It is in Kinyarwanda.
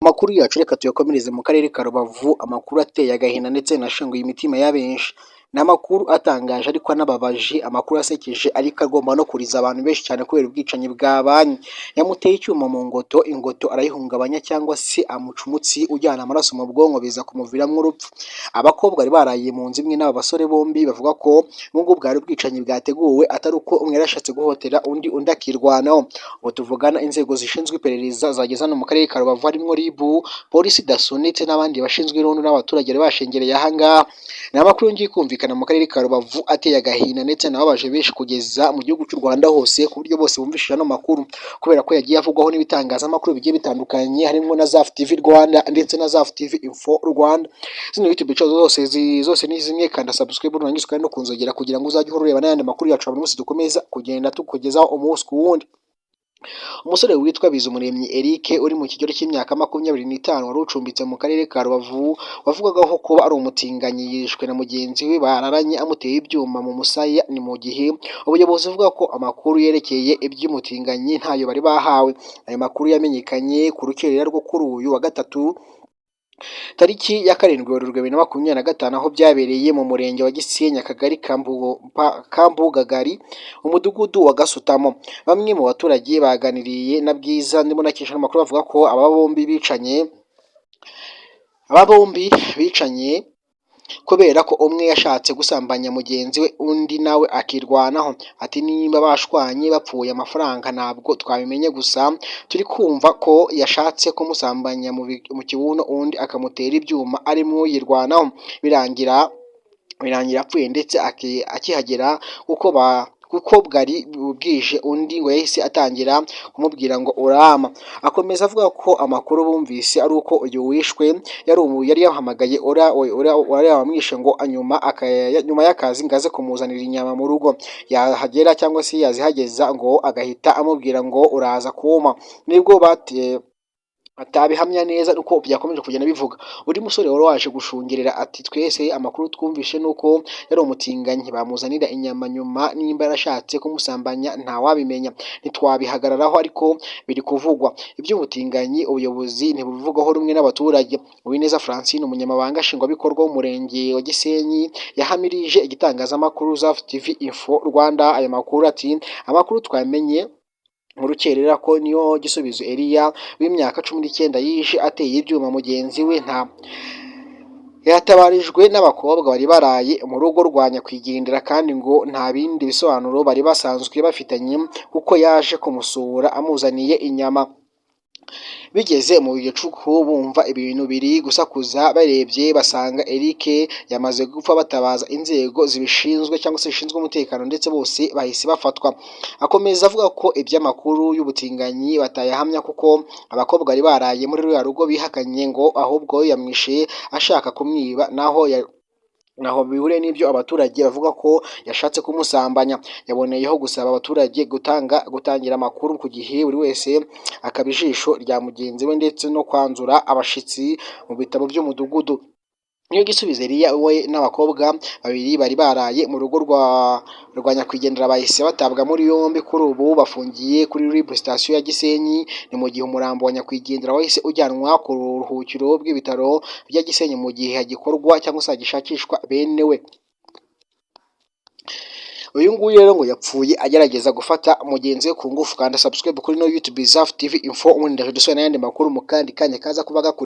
Amakuru yacu reka tuyakomereze mu karere ka Rubavu, amakuru ateye agahinda ndetse yanashenguye imitima ya benshi. Ni amakuru atangaje ariko anababaje, amakuru asekeje ariko agomba no kuriza abantu benshi cyane kubera ubwicanyi bwabanye. Yamuteye icyuma mu ngoto, ingoto arayihungabanya cyangwa se amuca umutsi ujyana amaraso mu bwonko biza kumuviramo urupfu. Abakobwa bari baraye mu nzu imwe n'aba basore bombi bavuga ko nubwo bwari ubwicanyi bwateguwe atari uko umwe yarashatse guhotera undi akirwanaho. Ubu tuvugana inzego zishinzwe iperereza zageze hano mu karere ka Rubavu harimo RIB, polisi daso ndetse n'abandi bashinzwe irondo n'abaturage bari bashengereye aha ngaha. Ni amakuru ngiye kumvikana mu karere ka Rubavu ateye agahinda ndetse nababaje benshi kugeza mu gihugu cy'u Rwanda hose, ku buryo bose bumvishije ano makuru kubera ko yagiye avugwaho n'ibitangazamakuru bigiye bitandukanye harimo na ZAF TV Rwanda ndetse na ZAF TV Info Rwanda. Zino YouTube channel zose ni zimwe, kanda subscribe nurangiza kandi no kunzogera kugira ngo uzajye ureba n'ayandi makuru yacu buri munsi dukomeza kugenda tukugezaho umunsi ku wundi. Umusore witwa Bizumuremyi Eric uri mu kigero cy'imyaka 25 wari ucumbitse mu karere ka Rubavu wavugagaho kuba ari umutinganyi yishwe na mugenzi we bararanye amuteye ibyuma mu musaya. Ni mu gihe ubuyobozi buvuga ko amakuru yerekeye iby'umutinganyi ntayo bari bahawe. Ayo makuru yamenyekanye ku rukerera rwo kuri uyu wa gatatu tariki ya 7 Werurwe 2025 aho byabereye mu murenge wa Gisenyi akagari Kambugagari umudugudu wa Gasutamo. Bamwe mu baturage baganiriye na Bwiza ndimo nakisha amakuru bavuga ko aba bombi bicanye kubera ko umwe yashatse gusambanya mugenzi we undi nawe akirwanaho. Ati nimba bashwanye bapfuye amafaranga ntabwo twabimenye, gusa turi kumva ko yashatse kumusambanya mu kibuno undi akamutera ibyuma arimo yirwanaho birangira apfuye ndetse akihagera kuko bwari bwije undi ngo yahise atangira kumubwira ngo urama. Akomeza avuga ko amakuru bumvise ari uko uyu wishwe yari yahamagaye ora wamwishe ngo nyuma y'akazi ngaze kumuzanira inyama mu rugo, yahagera cyangwa se yazihageza ngo agahita amubwira ngo uraza kuma. Nibwo atabihamya neza uko byakomeje kugenda bivuga. Uri musore wari waje gushungerera ati twese amakuru twumvishe nuko yari umutinganyi bamuzanira inyama, nyuma nimba yarashatse kumusambanya nta wabimenya, ntitwabihagararaho ariko biri kuvugwa. Iby'ubutinganyi ubuyobozi ntibubivugaho rumwe n'abaturage. Uwineza Francine umunyamabanga nshingwabikorwa w'umurenge wa Gisenyi yahamirije igitangazamakuru ZAF TV Info Rwanda aya makuru ati amakuru twamenye mu rukerera ko niyo Gisubizo Elia w'imyaka 19 yishe ateye ibyuma mugenzi we yatabarijwe n'abakobwa bari baraye mu rugo rwa nyakwigendera kandi ngo nta bindi bisobanuro bari basanzwe bafitanye kuko yaje kumusura amuzaniye inyama. Bigeze mu gicuku bumva ibintu biri gusakuza, barebye basanga Eric yamaze gupfa, batabaza inzego zibishinzwe cyangwa se zishinzwe umutekano ndetse bose bahise bafatwa. Akomeza avuga ko iby'amakuru y'ubutinganyi batayahamya kuko abakobwa bari baraye muri ruriya rugo bihakanye ngo ahubwo yamwishe ashaka kumwiba, naho bihuriye n'ibyo abaturage bavuga ko yashatse kumusambanya. Yaboneyeho gusaba abaturage gutangira amakuru ku gihe, buri wese akaba ijisho rya mugenzi we ndetse no kwanzura abashitsi mu bitabo by'umudugudu. Niyo Gisubizo Elia we n'abakobwa babiri bari baraye mu rugo rwa nyakwigendera bahise batabwa muri yombi. Kuri ubu bafungiye kuri RIB station ya Gisenyi. Ni mu gihe umurambo wa nyakwigendera wahise ujyanwa ku ruhukiro bw'ibitaro bya Gisenyi mu gihe hagikorwa cyangwa se hagishakishwa bene we. Uyu nguyu rero ngo yapfuye agerageza gufata mugenzi we ku ngufu. Kanda subscribe kuri no YouTube ZAF TV Info ubundi ndaje dusubira n'ayandi makuru mu kandi kanya kaza kuba gakuri.